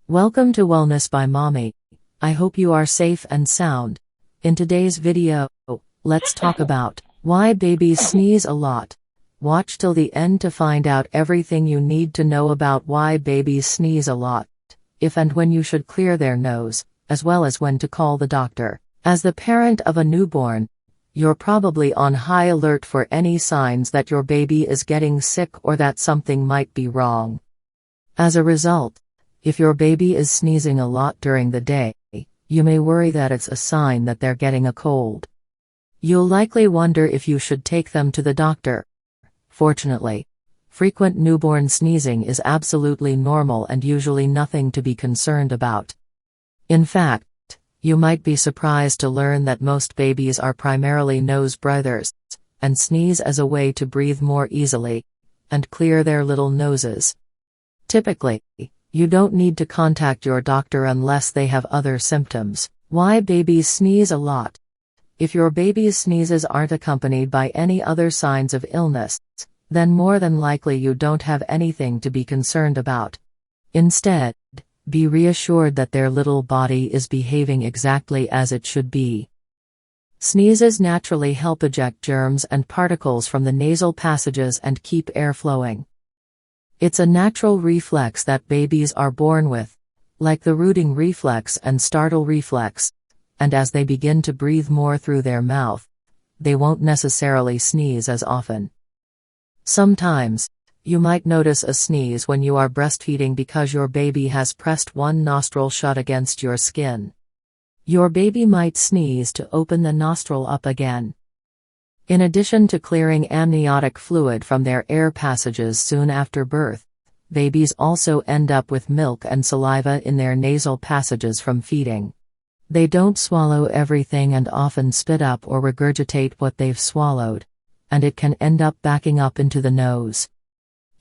Welcome to Wellness by Mommy. I hope you are safe and sound. In today's video, let's talk about why babies sneeze a lot. Watch till the end to find out everything you need to know about why babies sneeze a lot, if and when you should clear their nose, as well as when to call the doctor. As the parent of a newborn, you're probably on high alert for any signs that your baby is getting sick or that something might be wrong. As a result, if your baby is sneezing a lot during the day, you may worry that it's a sign that they're getting a cold. You'll likely wonder if you should take them to the doctor. Fortunately, frequent newborn sneezing is absolutely normal and usually nothing to be concerned about. In fact, you might be surprised to learn that most babies are primarily nose breathers, and sneeze as a way to breathe more easily and clear their little noses. Typically, you don't need to contact your doctor unless they have other symptoms. Why babies sneeze a lot? If your baby's sneezes aren't accompanied by any other signs of illness, then more than likely you don't have anything to be concerned about. Instead, be reassured that their little body is behaving exactly as it should be. Sneezes naturally help eject germs and particles from the nasal passages and keep air flowing. It's a natural reflex that babies are born with, like the rooting reflex and startle reflex, and as they begin to breathe more through their mouth, they won't necessarily sneeze as often. Sometimes, you might notice a sneeze when you are breastfeeding because your baby has pressed one nostril shut against your skin. Your baby might sneeze to open the nostril up again. In addition to clearing amniotic fluid from their air passages soon after birth, babies also end up with milk and saliva in their nasal passages from feeding. They don't swallow everything and often spit up or regurgitate what they've swallowed, and it can end up backing up into the nose.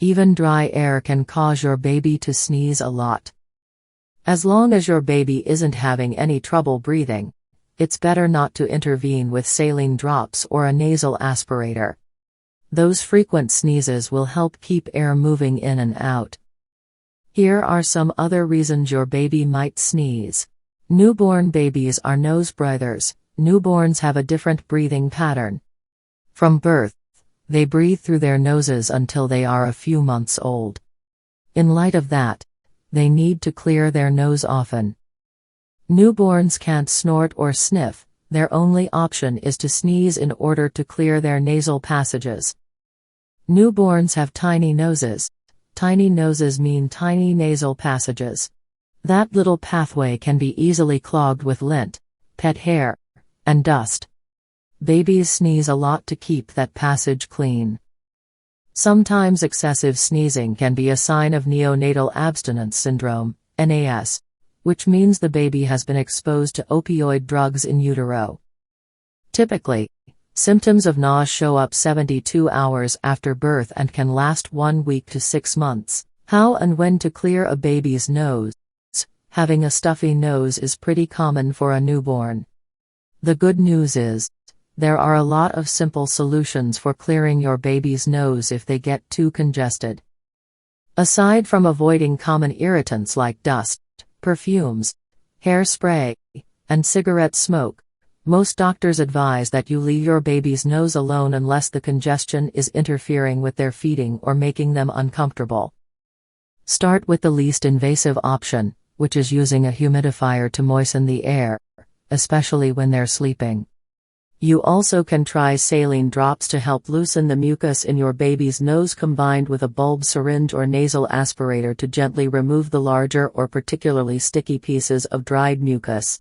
Even dry air can cause your baby to sneeze a lot. As long as your baby isn't having any trouble breathing, it's better not to intervene with saline drops or a nasal aspirator. Those frequent sneezes will help keep air moving in and out. Here are some other reasons your baby might sneeze. Newborn babies are nose breathers. Newborns have a different breathing pattern. From birth, they breathe through their noses until they are a few months old. In light of that, they need to clear their nose often. Newborns can't snort or sniff, their only option is to sneeze in order to clear their nasal passages. Newborns have tiny noses. Tiny noses mean tiny nasal passages. That little pathway can be easily clogged with lint, pet hair, and dust. Babies sneeze a lot to keep that passage clean. Sometimes excessive sneezing can be a sign of neonatal abstinence syndrome, NAS, which means the baby has been exposed to opioid drugs in utero. Typically, symptoms of NAS show up 72 hours after birth and can last 1 week to 6 months. How and when to clear a baby's nose? Having a stuffy nose is pretty common for a newborn. The good news is, there are a lot of simple solutions for clearing your baby's nose if they get too congested. Aside from avoiding common irritants like dust, perfumes, hairspray, and cigarette smoke, most doctors advise that you leave your baby's nose alone unless the congestion is interfering with their feeding or making them uncomfortable. Start with the least invasive option, which is using a humidifier to moisten the air, especially when they're sleeping. You also can try saline drops to help loosen the mucus in your baby's nose combined with a bulb syringe or nasal aspirator to gently remove the larger or particularly sticky pieces of dried mucus.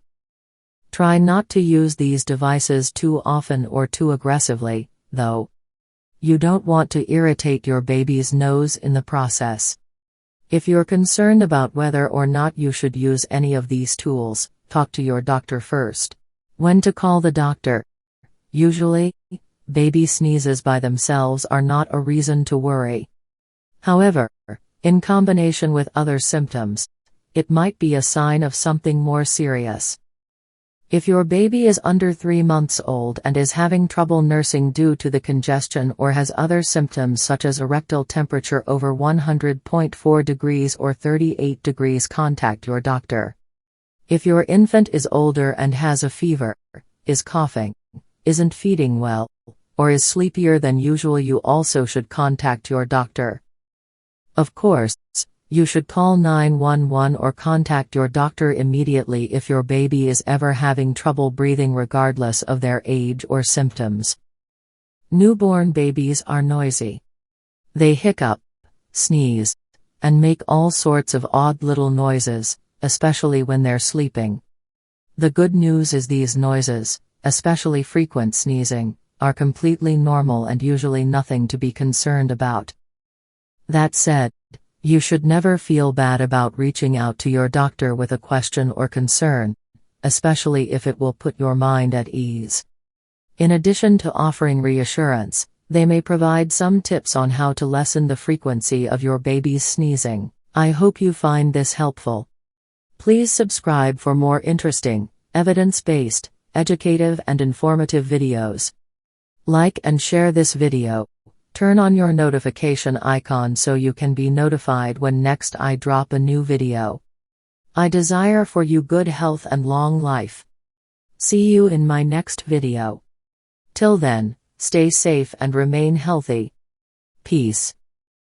Try not to use these devices too often or too aggressively, though. You don't want to irritate your baby's nose in the process. If you're concerned about whether or not you should use any of these tools, talk to your doctor first. When to call the doctor? Usually, baby sneezes by themselves are not a reason to worry. However, in combination with other symptoms, it might be a sign of something more serious. If your baby is under 3 months old and is having trouble nursing due to the congestion or has other symptoms such as a rectal temperature over 100.4 degrees or 38 degrees, contact your doctor. If your infant is older and has a fever, is coughing, isn't feeding well, or is sleepier than usual, you also should contact your doctor. Of course, you should call 911 or contact your doctor immediately if your baby is ever having trouble breathing regardless of their age or symptoms. Newborn babies are noisy. They hiccup, sneeze, and make all sorts of odd little noises, especially when they're sleeping. The good news is these noises, especially frequent sneezing, are completely normal and usually nothing to be concerned about. That said, you should never feel bad about reaching out to your doctor with a question or concern, especially if it will put your mind at ease. In addition to offering reassurance, they may provide some tips on how to lessen the frequency of your baby's sneezing. I hope you find this helpful. Please subscribe for more interesting, evidence-based, educative and informative videos. Like and share this video. Turn on your notification icon so you can be notified when next I drop a new video. I desire for you good health and long life. See you in my next video. Till then, stay safe and remain healthy. Peace.